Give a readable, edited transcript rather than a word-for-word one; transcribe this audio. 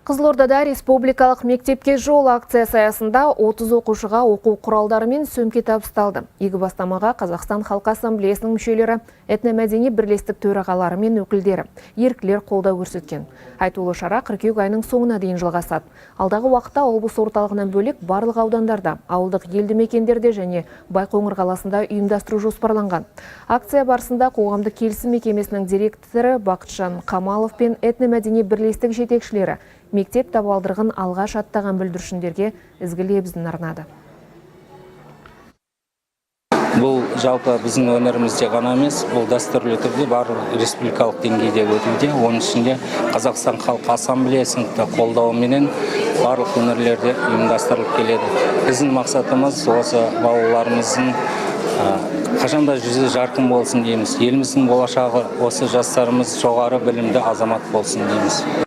Қызылордада республикалық мектепке жол акциясы аясында 30 оқушыға оқу құралдары мен сөмке табысталды. Игі бастамаға Қазақстан Халқы Ассамблеясының мүшелері, этномәдени бірлестік төрағалары мен өкілдері, еріктілер қолдау көрсеткен. Айтулы шара қыркүйек айының соңына дейін жалғасады. Алдағы уақытта облыс орталығынан бөлек барлық аудандарда, ауылдық елді мекендерде және Байқоңыр қаласында ұйымдастыру жоспарланған. Акция барысында қоғамдық келісім мекемесінің директоры Бақытжан Қамалов пен этномәдени бірлестік жетекшілері мектеп табалдырығын алғаш аттаған бүлдіршіндерге ізгі лебізін арнады. Бұл жалпы біздің өнерімізде ғана емес, бұл дәстүрлі түрде барлық республикалық деңгейде өтуде. Оның ішінде Қазақстан Халқы Ассамблеясының қолдауыменен барлық өңірлерде ұйымдастырылып келеді. Біздің мақсатымыз осы балаларымыздың қашанда жүзі жарқын болсын дейміз. Еліміздің болашағы осы жастарымыз жоғары білімді азамат болсын дейміз.